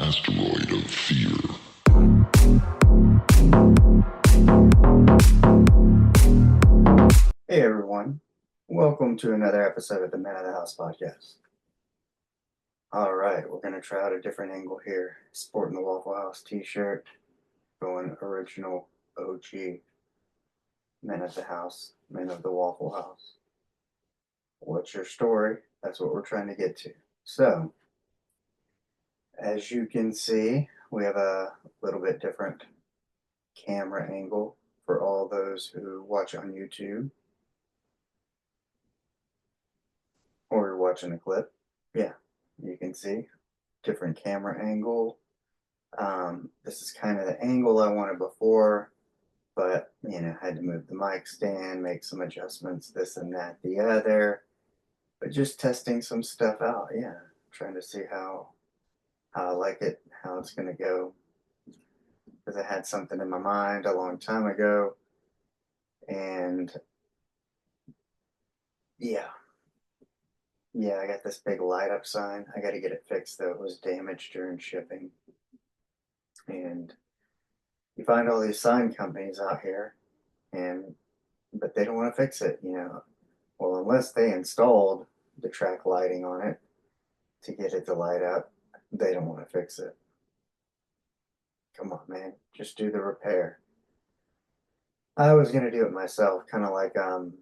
Asteroid of fear. Hey everyone, welcome to another episode of the Man of the House podcast. Alright, we're going to try out a different angle here. Sporting the Waffle House t-shirt, going original OG Men of the House, Men of the Waffle House. What's your story? That's what we're trying to get to. So, as you can see, we have a little bit different camera angle for all those who watch on YouTube or you're watching a clip. Yeah, you can see different camera angle. This is kind of the angle I wanted before, but I had to move the mic stand, make some adjustments, this and that, the other. But just testing some stuff out, yeah. Trying to see how I like it, how it's gonna go. Because I had something in my mind a long time ago, and yeah, I got this big light up sign. I got to get it fixed though. It was damaged during shipping, and you find all these sign companies out here, but they don't want to fix it. Well, unless they installed the track lighting on it to get it to light up, they don't want to fix it. Come on, man, just do the repair. I was gonna do it myself, kind of like doing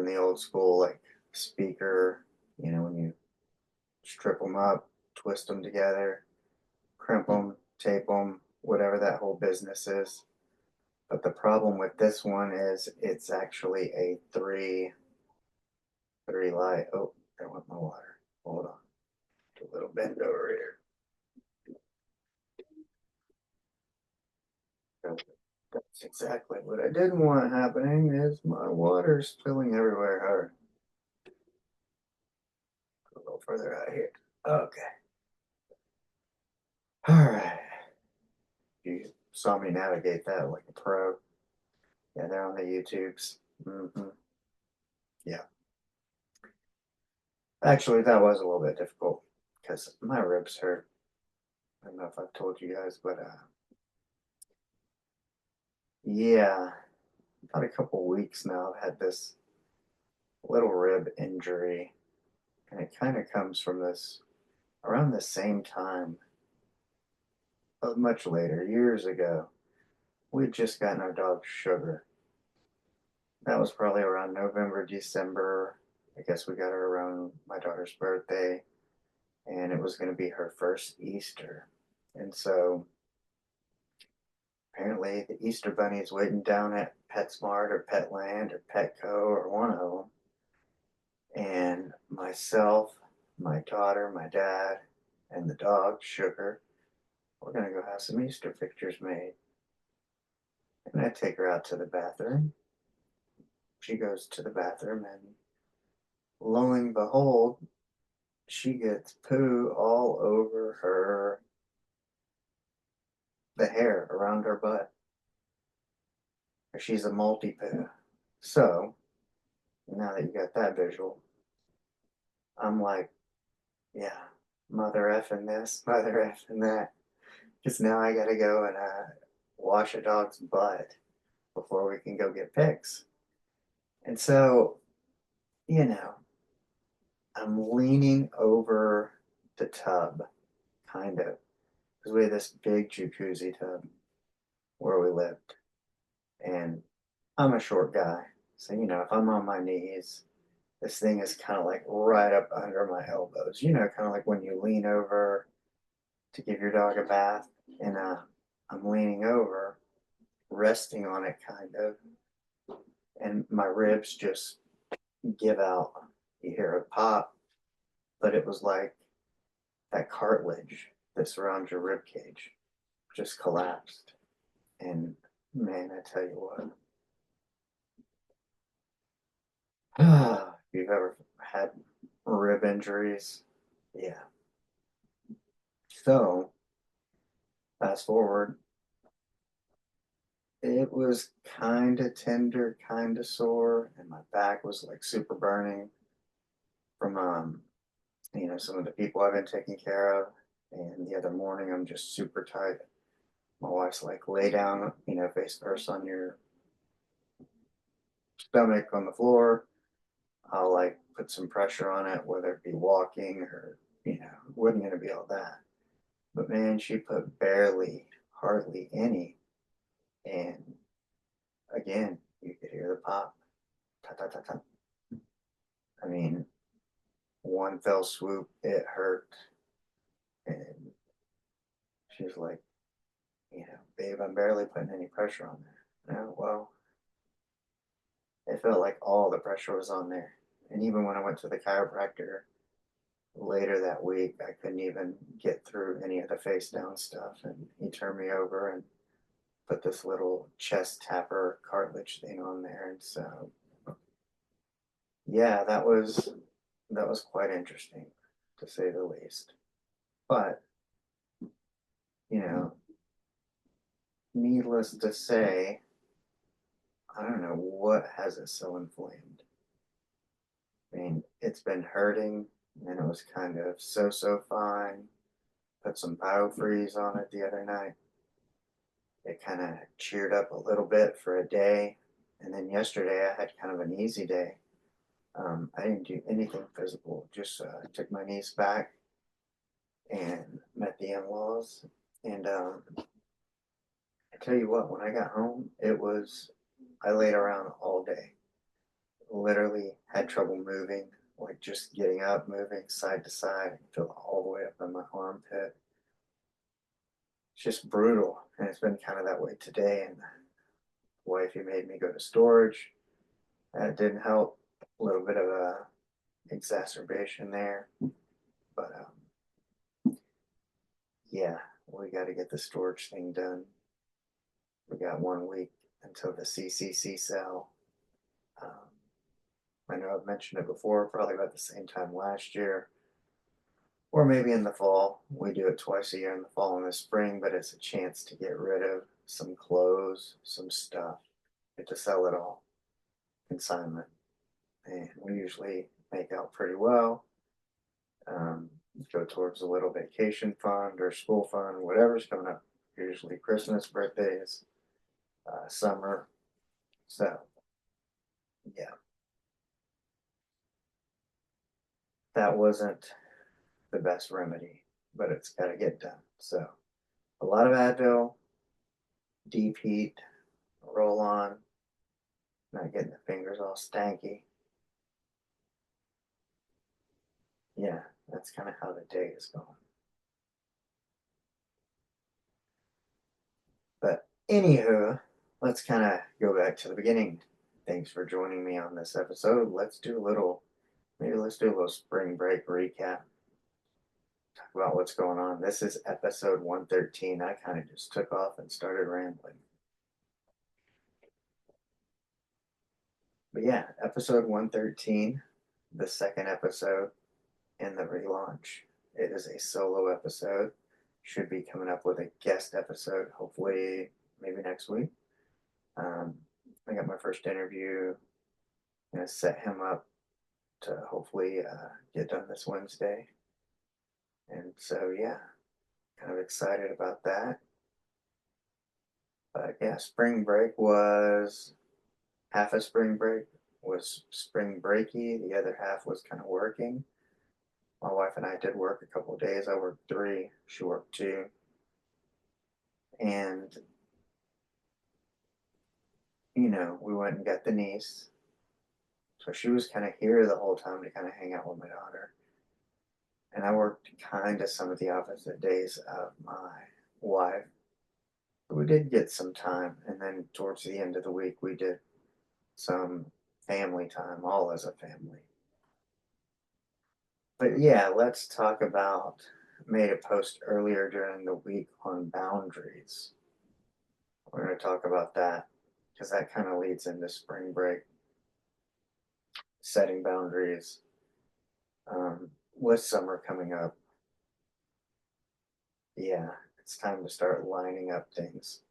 the old school like speaker. When you strip them up, twist them together, crimp them, tape them, whatever that whole business is. But the problem with this one is it's actually a three light. Oh, there went my water. Hold on. A little bend over here. That's exactly what I didn't want happening is my water spilling everywhere. All right. A little further out here. Okay. All right. You saw me navigate that like a pro. Yeah, they're on the YouTubes. Yeah. Actually, that was a little bit difficult because my ribs hurt. I don't know if I've told you guys, but yeah, about a couple weeks now I've had this little rib injury, and it kind of comes from this around the same time, much later, years ago. We'd just gotten our dog Sugar. That was probably around November, December. I guess we got her around my daughter's birthday, and it was going to be her first Easter. And so apparently the Easter Bunny is waiting down at PetSmart or Petland or Petco or one of them. And myself, my daughter, my dad, and the dog, Sugar, we're going to go have some Easter pictures made. And I take her out to the bathroom. She goes to the bathroom, and lo and behold, she gets poo all over the hair around her butt. She's a multi-poo. So, now that you got that visual, I'm like, yeah, mother effing this, mother effing that. Because now I gotta go and wash a dog's butt before we can go get pics. And so, you know, I'm leaning over the tub, kind of, because we had this big jacuzzi tub where we lived. And I'm a short guy. So, if I'm on my knees, this thing is kind of like right up under my elbows. Kind of like when you lean over to give your dog a bath. And I'm leaning over, resting on it kind of. And my ribs just give out. You hear a pop, but it was like that cartilage that surrounds your rib cage just collapsed. And man, I tell you what, if you've ever had rib injuries, yeah. So, fast forward, it was kind of tender, kind of sore, and my back was like super burning from some of the people I've been taking care of. And the other morning, I'm just super tight. My wife's like, lay down, face first on your stomach on the floor. I'll like put some pressure on it, whether it be walking or, it wasn't going to be all that. But man, she put barely, hardly any. And again, you could hear the pop. Ta ta ta ta. I mean, one fell swoop, it hurt. And she's like, babe, I'm barely putting any pressure on there. Well, it felt like all the pressure was on there. And even when I went to the chiropractor later that week, I couldn't even get through any of the face down stuff. And he turned me over and put this little chest tapper cartilage thing on there. And so, yeah, that was quite interesting to say the least. But, you know, needless to say, I don't know what has it so inflamed. I mean, it's been hurting and it was kind of so fine. Put some biofreeze on it the other night. It kind of cheered up a little bit for a day. And then yesterday I had kind of an easy day. I didn't do anything physical, just took my niece back and met the in laws. And I tell you what, when I got home, I laid around all day. Literally had trouble moving, like just getting up, moving side to side, feel all the way up in my armpit. It's just brutal. And it's been kind of that way today. And wifey made me go to storage. That didn't help. A little bit of a exacerbation there. But yeah, we got to get the storage thing done. We got 1 week until the CCC sale. Um, I know I've mentioned it before, probably about the same time last year, or maybe in the fall. We do it twice a year, in the fall and the spring, but it's a chance to get rid of some clothes, some stuff, get to sell it all, consignment. And we usually make out pretty well. Um, go towards a little vacation fund or school fund, whatever's coming up. Usually Christmas, birthdays, summer. So, yeah, that wasn't the best remedy, but it's got to get done. So, a lot of Advil, deep heat, roll on, not getting the fingers all stanky. Yeah, that's kind of how the day is going. But anywho, let's kind of go back to the beginning. Thanks for joining me on this episode. Let's do a little spring break recap. Talk about what's going on. This is episode 113. I kind of just took off and started rambling. But yeah, episode 113, the second episode in the relaunch. It is a solo episode. Should be coming up with a guest episode, hopefully, maybe next week. I got my first interview. I'm going to set him up to hopefully get done this Wednesday. And so, yeah, kind of excited about that. But yeah, spring break was half of spring break was spring breaky. The other half was kind of working. My wife and I did work a couple of days. I worked 3, she worked 2. And, we went and got the niece. So she was kind of here the whole time to kind of hang out with my daughter. And I worked kind of some of the opposite days of my wife. But we did get some time. And then towards the end of the week, we did some family time, all as a family. But yeah, let's talk about. Made a post earlier during the week on boundaries. We're going to talk about that because that kind of leads into spring break, setting boundaries. With summer coming up, yeah, it's time to start lining up things.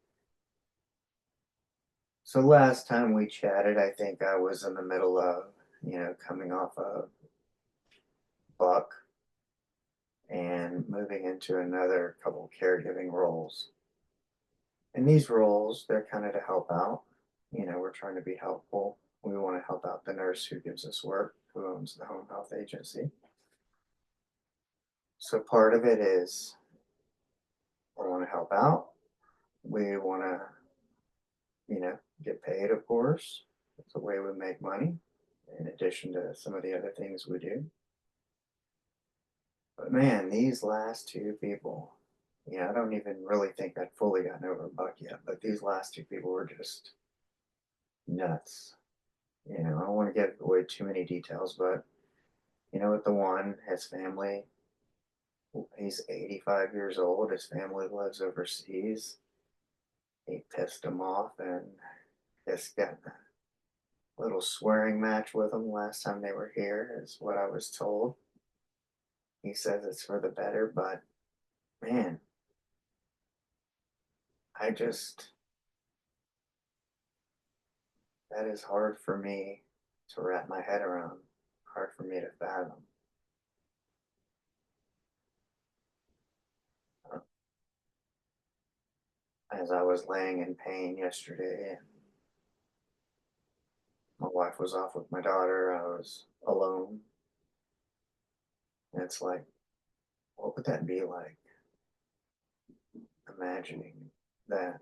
So last time we chatted, I think I was in the middle of, coming off of Buck. and moving into another couple caregiving roles. And these roles, they're kind of to help out. We're trying to be helpful. We want to help out the nurse who gives us work, who owns the home health agency. So part of it is we want to help out. We want to, get paid, of course. It's a way we make money in addition to some of the other things we do. But man, these last two people, I don't even really think I'd fully gotten over Buck yet, but these last two people were just nuts. I don't want to give away too many details, but with the one, his family, he's 85 years old. His family lives overseas. He pissed him off and just got in a little swearing match with him last time they were here, is what I was told. He says it's for the better, but man, I just, that is hard for me to wrap my head around, hard for me to fathom. As I was laying in pain yesterday, and my wife was off with my daughter, I was alone. And it's like, what would that be like? Imagining that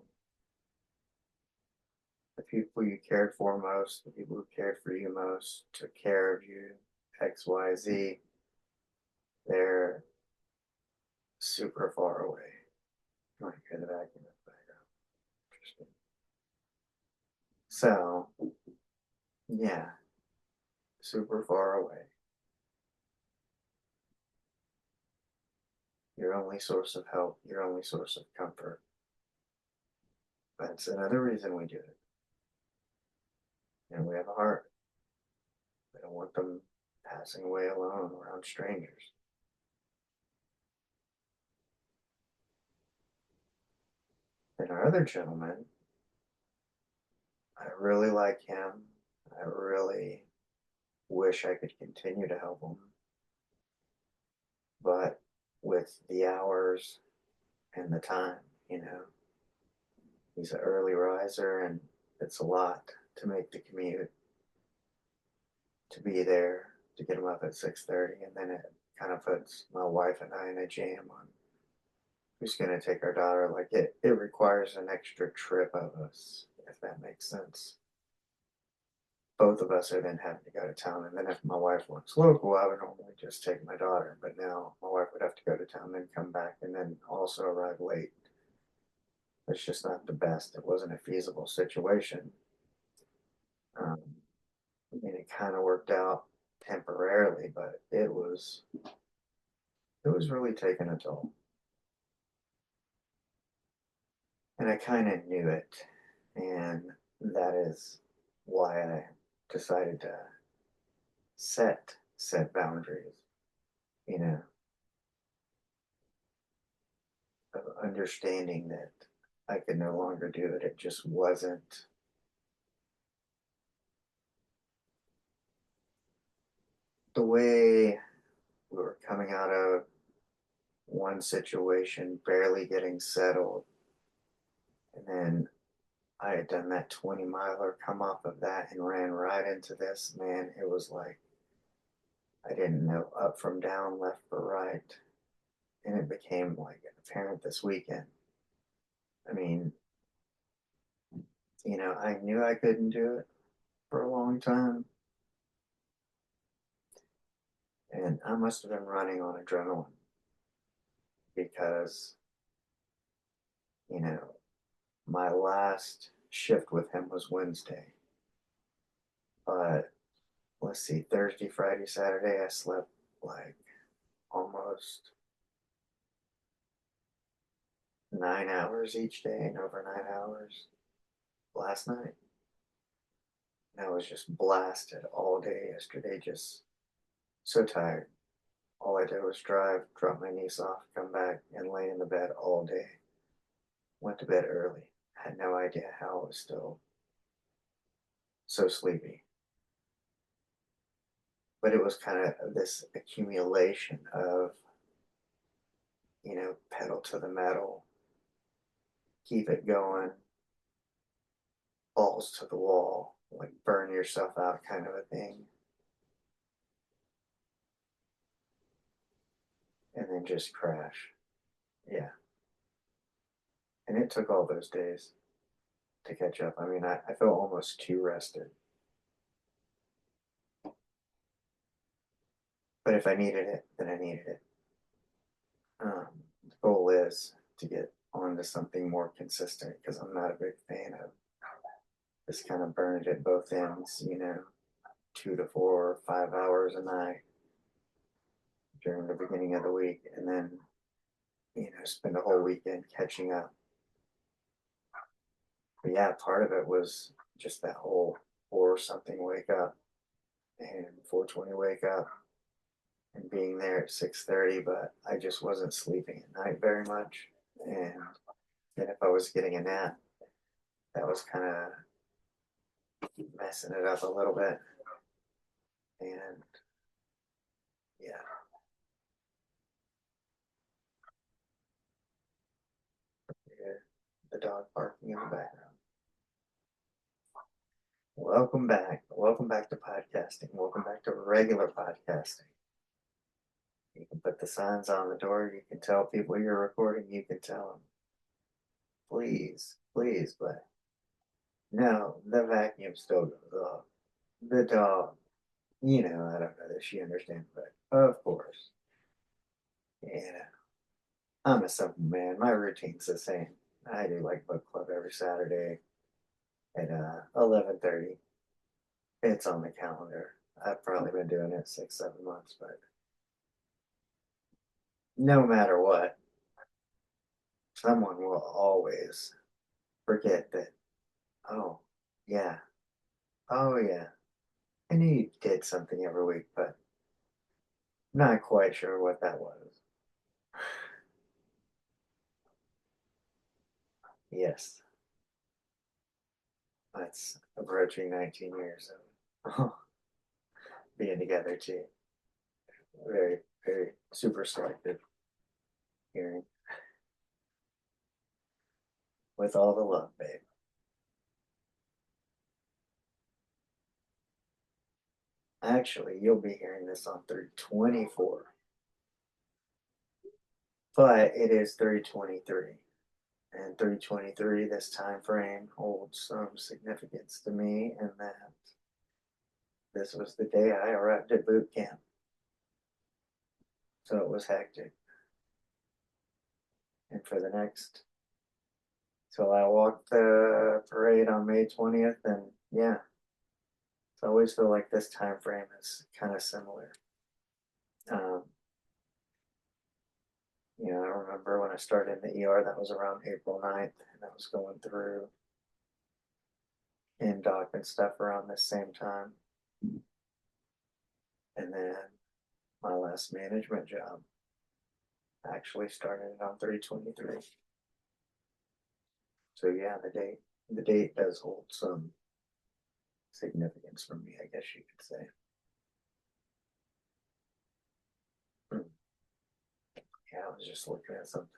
the people you cared for most, the people who cared for you most, took care of you, XYZ, they're super far away. You might hear the vacuum in the background. Interesting. So, yeah, super far away. Your only source of help, your only source of comfort. That's another reason we do it. We have a heart. We don't want them passing away alone around strangers. And our other gentleman, I really like him. I really wish I could continue to help him. But with the hours and the time, he's an early riser and it's a lot to make the commute, to be there, to get him up at 6:30, and then it kind of puts my wife and I in a jam on who's going to take our daughter. Like it requires an extra trip of us, if that makes sense. Both of us are then having to go to town. And then if my wife works local, I would normally just take my daughter. But now my wife would have to go to town, then come back, and then also arrive late. It's just not the best. It wasn't a feasible situation. Um, it kind of worked out temporarily, but it was really taking a toll. And I kind of knew it. And that is why I decided to set boundaries, you know, of understanding that I could no longer do it. It just wasn't the way we were coming out of one situation, barely getting settled. And then I had done that 20 miler, come off of that and ran right into this. Man, it was like I didn't know up from down, left for right. And it became like apparent this weekend. I mean, I knew I couldn't do it for a long time. And I must have been running on adrenaline because, you know, my last shift with him was Wednesday. But let's see, Thursday, Friday, Saturday, I slept like almost 9 hours each day and over 9 hours last night. And I was just blasted all day yesterday, just so tired. All I did was drive, drop my niece off, come back, and lay in the bed all day. Went to bed early. Had no idea how I was still so sleepy. But it was kind of this accumulation of pedal to the metal, keep it going, balls to the wall, like burn yourself out kind of a thing. And then just crash. Yeah. And it took all those days to catch up. I mean, I felt almost too rested. But if I needed it, then I needed it. The goal is to get onto something more consistent because I'm not a big fan of just kind of burned at both ends, 2 to 4 or 5 hours a night during the beginning of the week, and then, spend a whole weekend catching up. But yeah, part of it was just that whole 4 something wake up and 4:20 wake up and being there at 6:30, but I just wasn't sleeping at night very much. And then if I was getting a nap, that was kind of messing it up a little bit. And yeah, yeah, the dog barking in the background. Welcome back. Welcome back to podcasting. Welcome back to regular podcasting. You can put the signs on the door. You can tell people you're recording. You can tell them, please, please, but no, the vacuum still goes off. The dog, I don't know that she understands, but of course, yeah, I'm a simple man. My routine's the same. I do like book club every Saturday at 11:30. It's on the calendar. I've probably been doing it 6, 7 months, but no matter what, someone will always forget that. Oh, yeah. Oh, yeah. I knew you did something every week, but not quite sure what that was. Yes, that's approaching 19 years of being together, too. Very, very super selective hearing with all the love, babe. Actually, you'll be hearing this on 324, but it is 323. And 323, this time frame holds some significance to me in that this was the day I arrived at boot camp. So it was hectic. And for the next, till I walked the parade on May 20th, and yeah, so I always feel like this time frame is kind of similar. Um, I remember when I started in the ER, that was around April 9th, and I was going through in doc and stuff around the same time. And then my last management job actually started on 323. So yeah, the date does hold some significance for me, I guess you could say. Hmm. Yeah, I was just looking at something.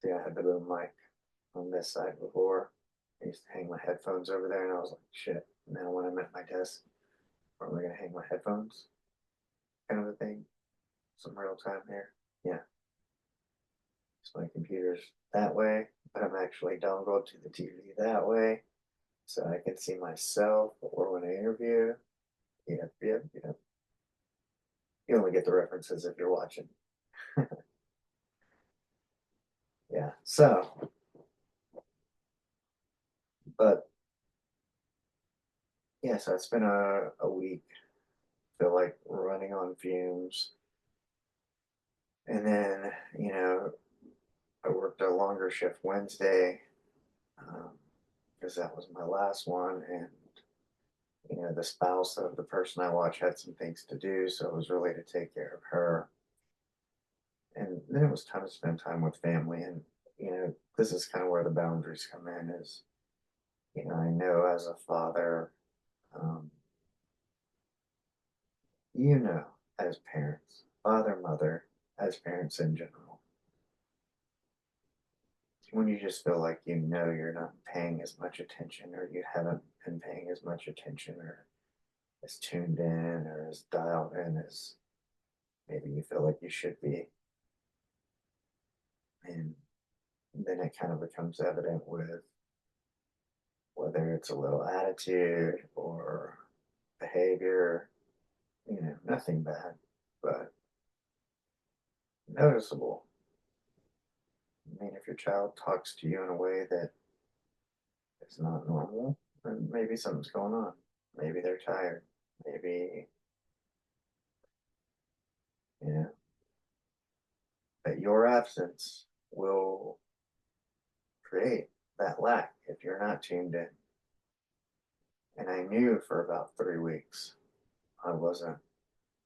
See, I had the boom mic on this side before. I used to hang my headphones over there, and I was like, shit. Now when I'm at my desk, where am I gonna hang my headphones? Kind of a thing. Some real time here. Yeah. So my computer's that way, but I'm actually dongled to the TV that way, so I can see myself or when I interview. Yep, yep, yep. You only get the references if you're watching. Yeah. So, but yeah, so it's been a week. Feel like running on fumes. And then, I worked a longer shift Wednesday because that was my last one. And, the spouse of the person I watch had some things to do. So it was really to take care of her. And then it was time to spend time with family. And, this is kind of where the boundaries come in is, I know as a father, um, as parents, father, mother, as parents in general. when you just feel like you know you're not paying as much attention, or you haven't been paying as much attention, or as tuned in, or as dialed in as maybe you feel like you should be. And then it kind of becomes evident with whether it's a little attitude or behavior, nothing bad, but noticeable. I mean, if your child talks to you in a way that is not normal, then maybe something's going on. Maybe they're tired. Maybe, you know, but your absence will create that lack if you're not tuned in. And I knew for about 3 weeks I wasn't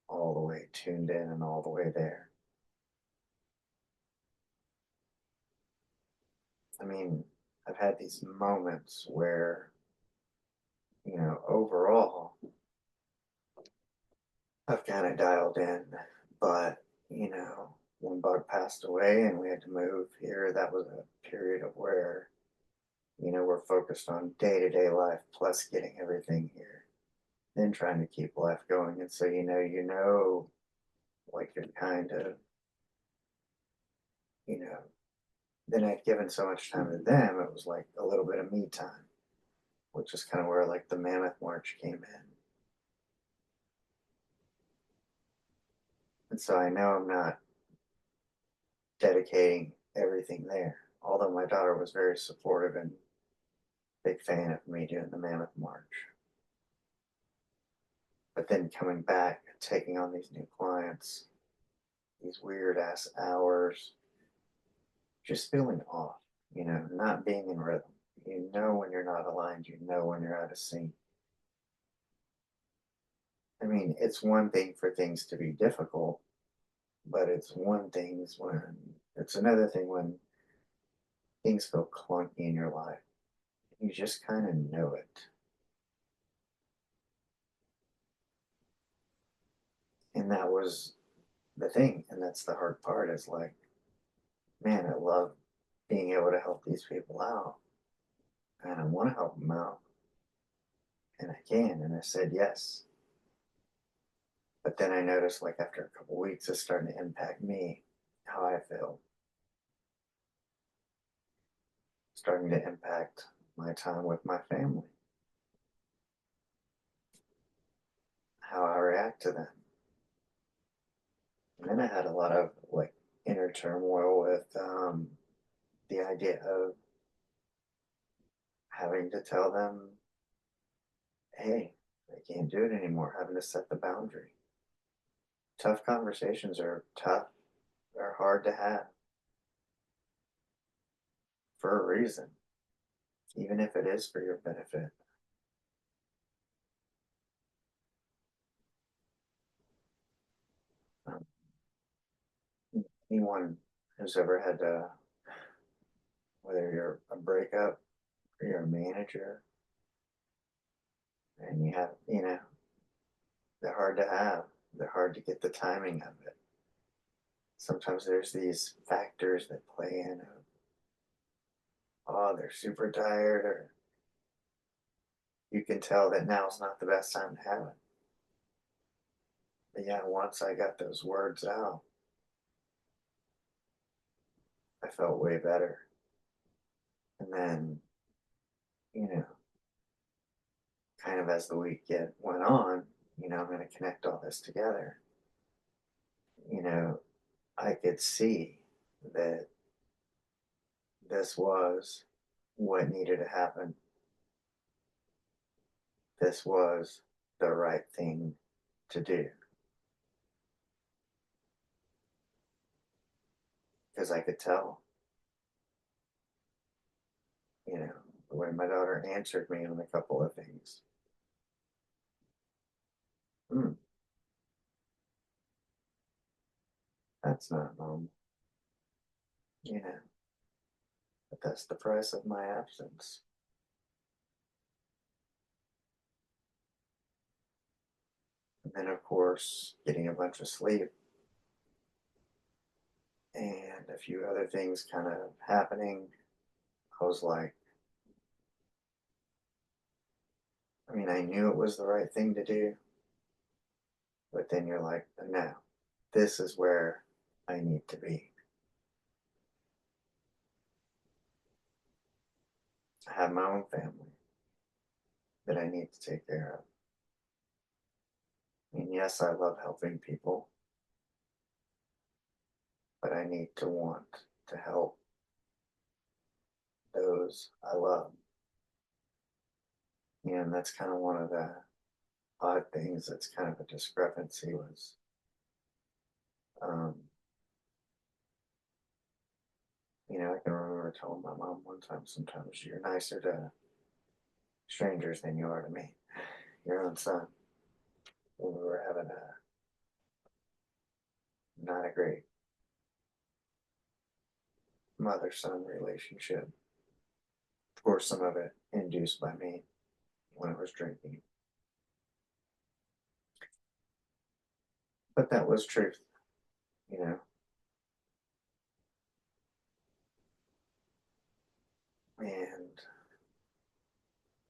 all the way tuned in and all the way there. I mean, I've had these moments where, overall, I've kind of dialed in, but, when Bug passed away and we had to move here, that was a period of where, we're focused on day to day life plus getting everything here, then trying to keep life going. And so, like you're kind of, you know, then I'd given so much time to them, it was like a little bit of me time, which is kind of where like the Mammoth March came in. And so I know I'm not dedicating everything there, although my daughter was very supportive and big fan of me doing the Mammoth March. But then coming back and taking on these new clients, these weird ass hours, just feeling off, not being in rhythm. You know when you're not aligned, you know when you're out of sync. I mean, it's one thing for things to be difficult, but it's another thing when things feel clunky in your life. You just kind of know it. And that was the thing. And that's the hard part is like, man, I love being able to help these people out. And I want to help them out. And I can. And I said yes. But then I noticed, like, after a couple weeks, it's starting to impact me, how I feel, starting to impact my time with my family, how I react to them. And then I had a lot of, like, inner turmoil with the idea of having to tell them, hey, I can't do it anymore, having to set the boundary. Tough conversations are tough, they're hard to have for a reason, even if it is for your benefit. Um, Anyone who's ever had to, whether you're a breakup or you're a manager, and you have, they're hard to have, they're hard to get the timing of it. Sometimes there's these factors that play in of, oh, they're super tired, or you can tell that now's not the best time to have it. But yeah, once I got those words out, I felt way better. And then, you know, kind of as the week went on, I'm going to connect all this together. You know, I could see that this was what needed to happen. This was the right thing to do. Because I could tell, the way my daughter answered me on a couple of things. Hmm, that's not normal, you know, but that's the price of my absence. And then, of course, getting a bunch of sleep and a few other things kind of happening. I was like, I mean, I knew it was the right thing to do, but then you're like, no, this is where I need to be. I have my own family that I need to take care of. I mean, yes, I love helping people, but I need to want to help those I love. And that's kind of one of the odd things that's kind of a discrepancy was, um, I can remember telling my mom one time, sometimes you're nicer to strangers than you are to me, your own son, when we were having a not a great mother son relationship. Of course, some of it induced by me when I was drinking, but that was truth, you know. And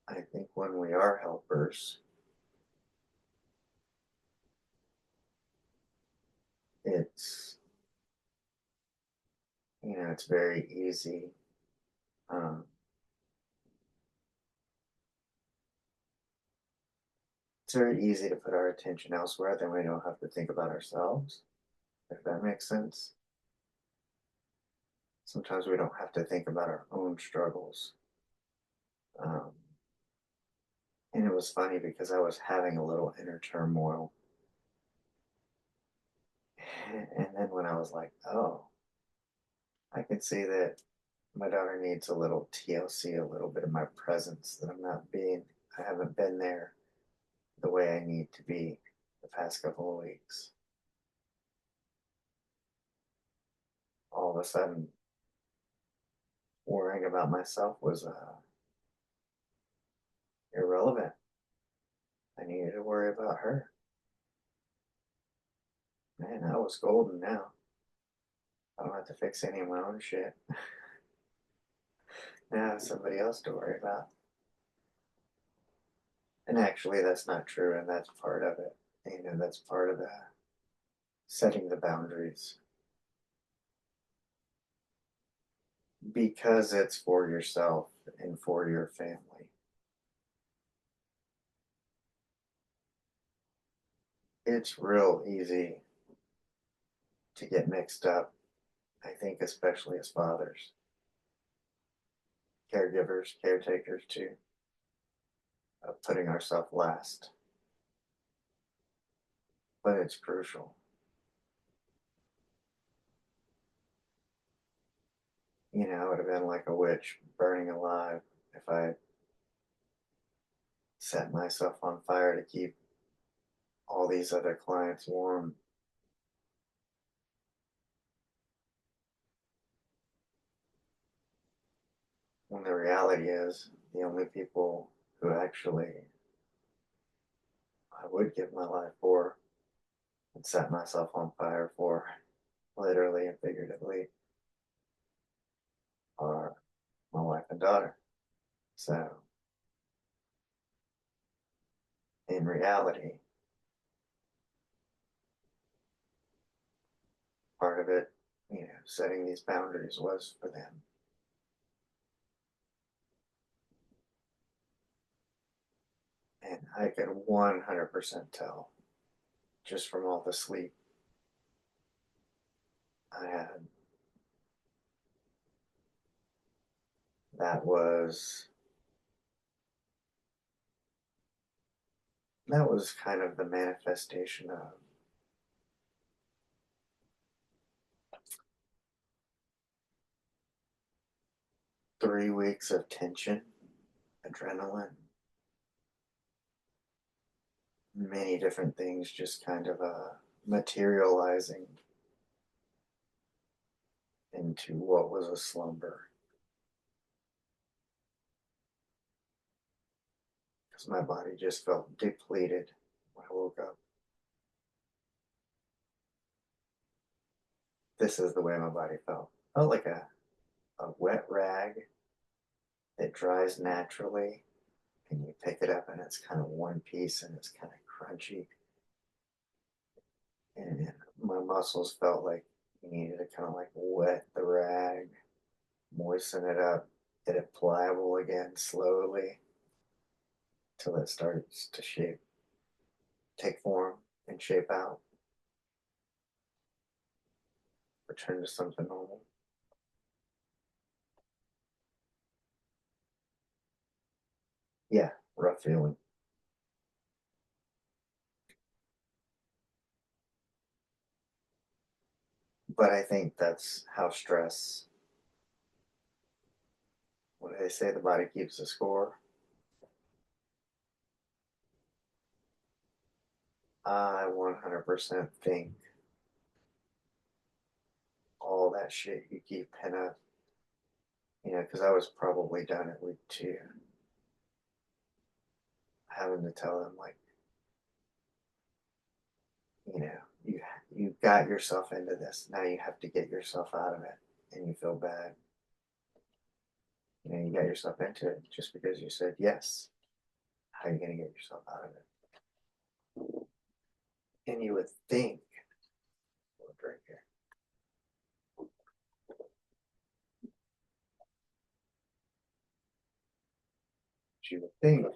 I think when we are helpers, it's it's very easy. Um, it's very easy to put our attention elsewhere, then we don't have to think about ourselves, if that makes sense. Sometimes we don't have to think about our own struggles. Um, and it was funny because I was having a little inner turmoil. And then when I was like, oh, I can see that my daughter needs a little TLC, a little bit of my presence, that I haven't been there the way I need to be the past couple of weeks. All of a sudden, worrying about myself was irrelevant. I needed to worry about her. Man, I was golden now. I don't have to fix any of my own shit. Now I have somebody else to worry about. And actually, that's not true, and that's part of it. That's part of the setting the boundaries because it's for yourself and for your family. It's real easy to get mixed up, I think, especially as fathers, caregivers, caretakers too, of putting ourselves last. But it's crucial. I would have been like a witch burning alive if I set myself on fire to keep all these other clients warm. When the reality is, the only people who actually I would give my life for and set myself on fire for, literally and figuratively, are my wife and daughter. So, in reality, part of it, setting these boundaries was for them. And I could 100% tell just from all the sleep I had. That was that was kind of the manifestation of 3 weeks of tension, adrenaline, many different things just kind of materializing into what was a slumber. Because my body just felt depleted when I woke up. This is the way my body felt. Felt like a wet rag It dries naturally, and you pick it up, and it's kind of one piece, and it's kind of crunchy. And my muscles felt like you needed to kind of like wet the rag, moisten it up, get it pliable again slowly till it starts to shape, take form, and shape out, return to something normal. Yeah, rough feeling. But I think that's how stress, what do they say, the body keeps the score? I 100% think all that shit you keep pent up, because I was probably done at week two, having to tell them, like, you know, you, you got yourself into this. Now you have to get yourself out of it, and you feel bad. You got yourself into it just because you said yes. How are you going to get yourself out of it? And you would think, we'll drink here. You would think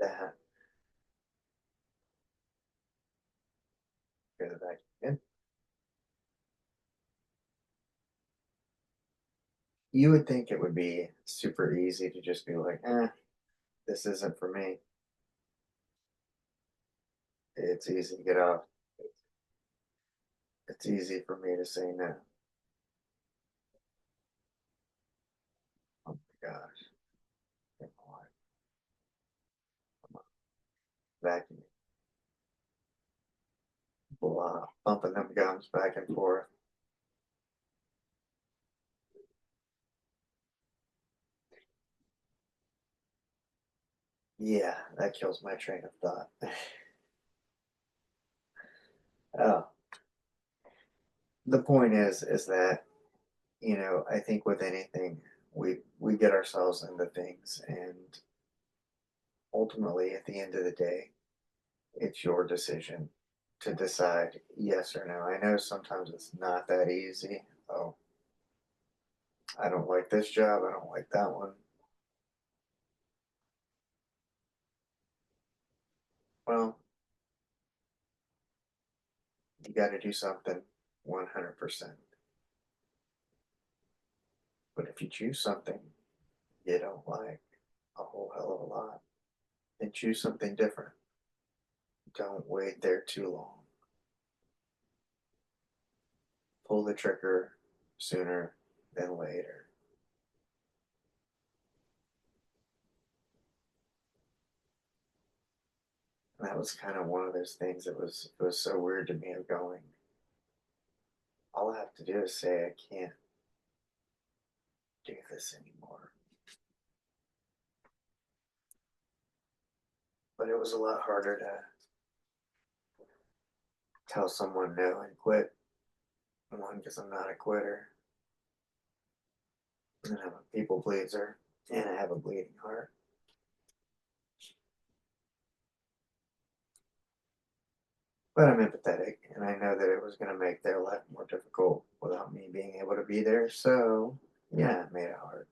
that go back in. You would think it would be super easy to just be like, this isn't for me. It's easy to get off. It's easy for me to say no. Oh my gosh. Vacuum. Blah. Bumping them gums back and forth. Yeah, that kills my train of thought. Oh, the point is that, I think with anything, we get ourselves into things, and ultimately, at the end of the day, it's your decision to decide yes or no. I know sometimes it's not that easy. Oh, I don't like this job. I don't like that one. Well, you got to do something 100%. But if you choose something you don't like a whole hell of a lot, then choose something different. Don't wait there too long. Pull the trigger sooner than later. And that was kind of one of those things that was so weird to me of going, all I have to do is say I can't do this anymore. But it was a lot harder to tell someone no and quit. One, because I'm not a quitter, and I'm a people pleaser, and I have a bleeding heart. But I'm empathetic, and I know that it was going to make their life more difficult without me being able to be there. So, yeah, it made it hard.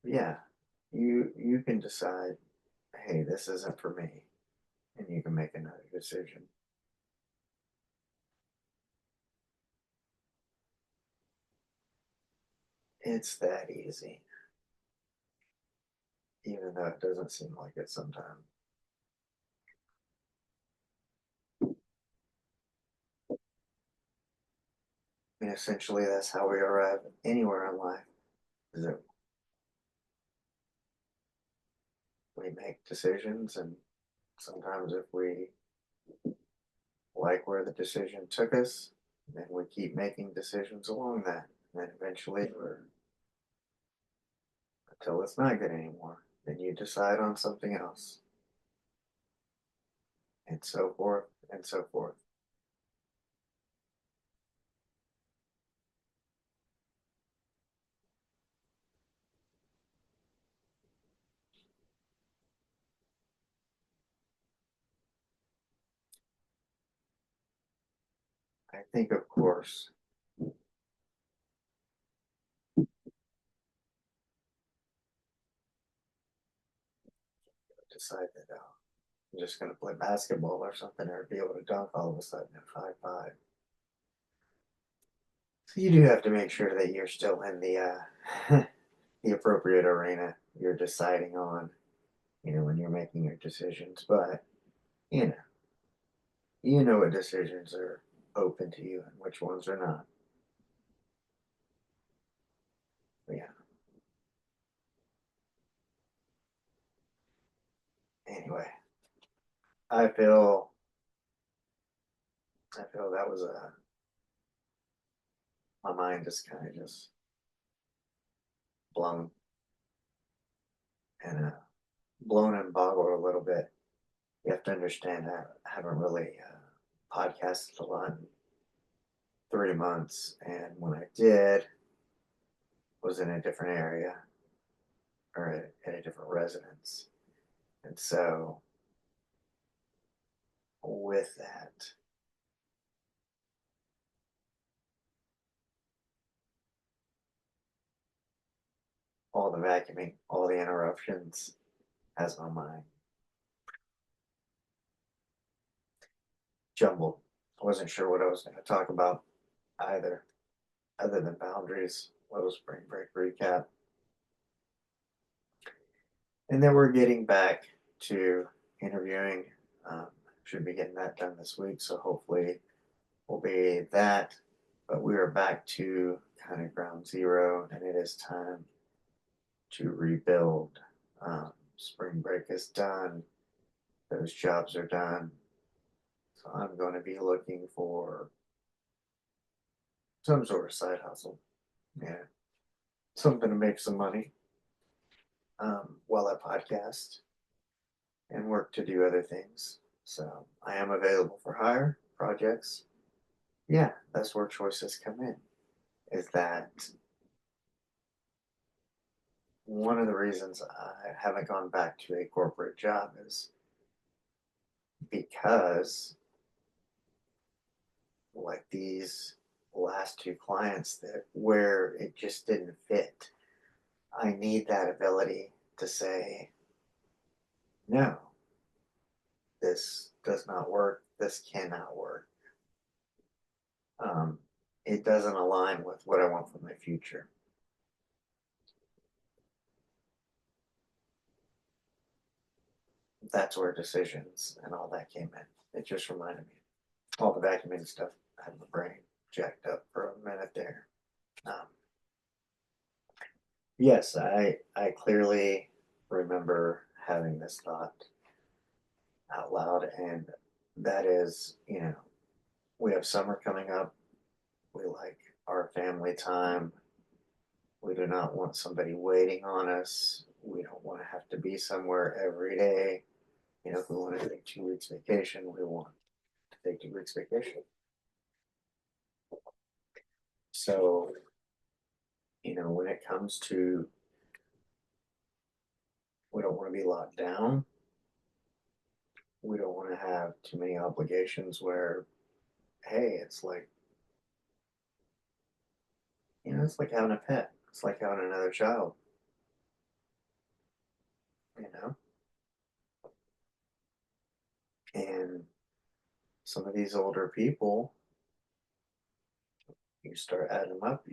Yeah, you can decide, hey, this isn't for me, and you can make another decision. It's that easy, even though it doesn't seem like it sometimes. I mean, essentially, that's how we arrive anywhere in life. Is that we make decisions, and sometimes if we like where the decision took us, then we keep making decisions along that. And then eventually, until it's not good anymore, then you decide on something else, and so forth and so forth. I think, of course, decide that I'm just going to play basketball or something or be able to dunk all of a sudden at 5'5". So you do have to make sure that you're still in the the appropriate arena you're deciding on, when you're making your decisions. But you know, you know what decisions are open to you and which ones are not. But yeah. Anyway, I feel I feel that was a my mind just kind of just blown and blown and boggled a little bit. You have to understand I haven't really podcasted a lot in 3 months, and when I did, was in a different area or at a different residence, and so with that, all the vacuuming, all the interruptions, has my mind jumbled. I wasn't sure what I was going to talk about either, other than boundaries, little spring break recap. And then we're getting back to interviewing. Um, should be getting that done this week, so hopefully will be that. But we are back to kind of ground zero, and it is time to rebuild. Spring break is done, those jobs are done. So I'm going to be looking for some sort of side hustle. Yeah, something to make some money while I podcast and work to do other things. So I am available for hire projects. Yeah, that's where choices come in. Is that one of the reasons I haven't gone back to a corporate job is because, like these last two clients, that where it just didn't fit. I need that ability to say, no, this does not work. This cannot work. Um, it doesn't align with what I want for my future. That's where decisions and all that came in. It just reminded me. All the vacuuming stuff had my brain jacked up for a minute there. Um, yes, I clearly remember having this thought out loud, and that is, we have summer coming up. We like our family time. We do not want somebody waiting on us. We don't want to have to be somewhere every day. If we want to take 2 weeks vacation, we want to take 2 weeks vacation. So, when it comes to, we don't want to be locked down. We don't want to have too many obligations where, hey, it's like having a pet. It's like having another child, you know? And some of these older people, you start adding them up,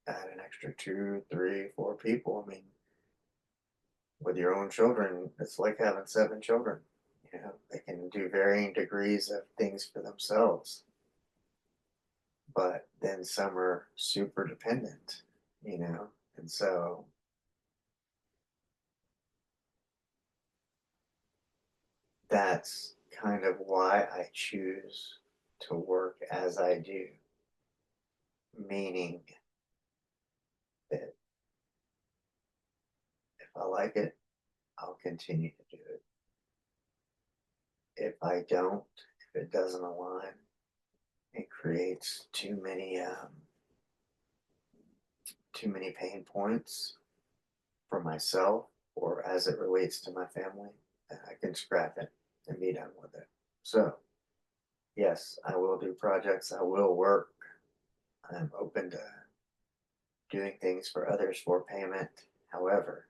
add an extra two, three, four people. I mean, with your own children, it's like having 7 children. They can do varying degrees of things for themselves, but then some are super dependent, and so that's kind of why I choose to work as I do, meaning that if I like it, I'll continue to do it. If I don't, if it doesn't align, it creates too many pain points for myself or as it relates to my family, then I can scrap it and be done with it. So yes, I will do projects. I will work. I'm open to doing things for others for payment. However,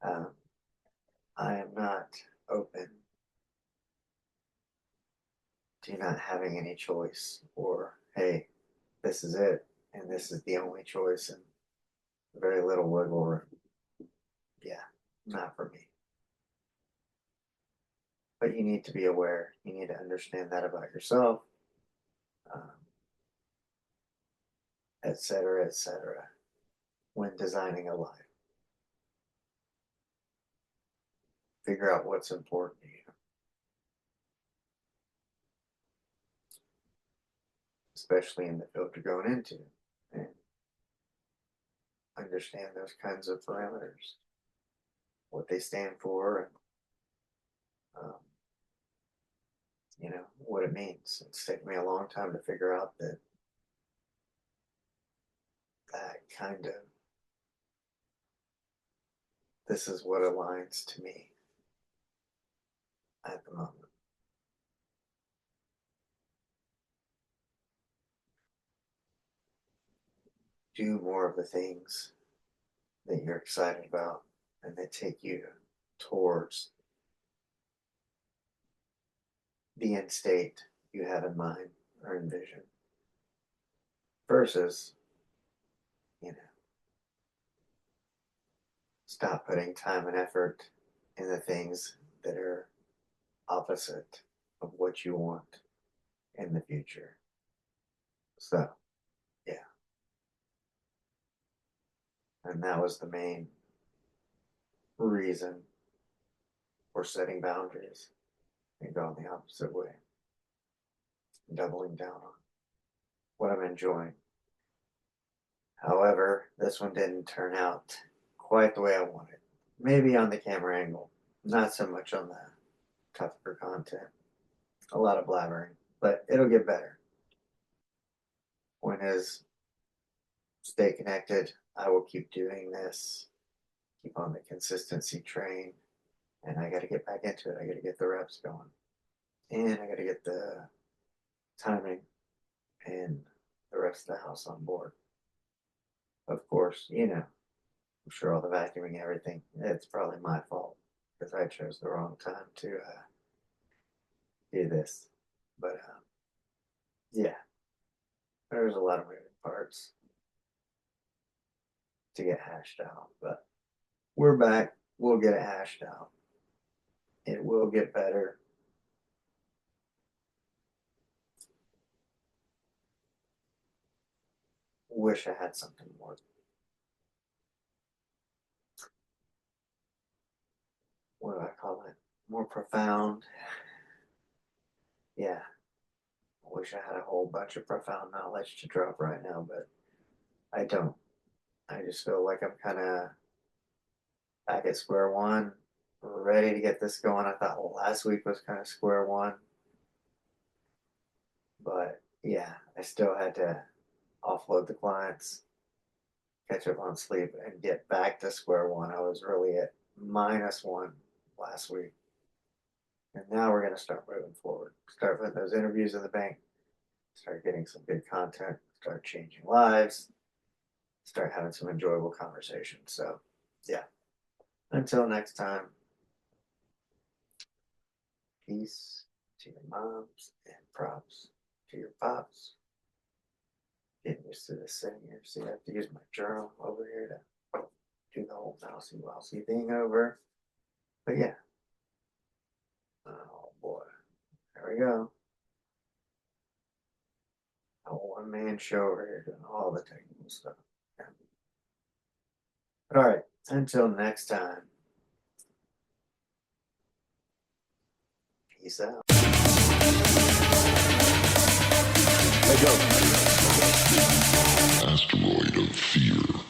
um, I am not open to not having any choice or, hey, this is it and this is the only choice and very little wiggle room. Yeah, not for me. But you need to be aware. You need to understand that about yourself, um, et cetera, when designing a life. Figure out what's important to you, especially in the field you're going into, and understand those kinds of parameters, what they stand for, and what it means. It's taken me a long time to figure out that kind of this is what aligns to me at the moment. Do more of the things that you're excited about and that take you towards the end state you have in mind or envision versus, you know, stop putting time and effort in the things that are opposite of what you want in the future. So, yeah. And that was the main reason for setting boundaries and going the opposite way, doubling down on what I'm enjoying. However, this one didn't turn out quite the way I wanted. Maybe on the camera angle, not so much on the tougher content. A lot of blabbering, but it'll get better. Point is, stay connected. I will keep doing this, keep on the consistency train, and I got to get back into it. I got to get the reps going, and I got to get the timing and the rest of the house on board. Of course, I'm sure all the vacuuming, everything, it's probably my fault because I chose the wrong time to do this. But yeah, there's a lot of moving parts to get hashed out. But we're back. We'll get it hashed out. It will get better. Wish I had something more. What do I call it? More profound. Yeah. I wish I had a whole bunch of profound knowledge to drop right now, but I don't. I just feel like I'm kind of back at square one, ready to get this going. I thought last week was kind of square one, but yeah, I still had to offload the clients, catch up on sleep, and get back to square one. I was really at -1 last week. And now we're going to start moving forward. Start putting those interviews in the bank, start getting some good content, start changing lives, start having some enjoyable conversations. So, yeah. Until next time, peace to your moms and props to your pops. Getting used to this sitting here. See, I have to use my journal over here to do the whole mousy thing over. But yeah. Oh boy. There we go. A one-man show over here doing all the technical stuff. Yeah. All right. Until next time. Peace out. Asteroid of fear.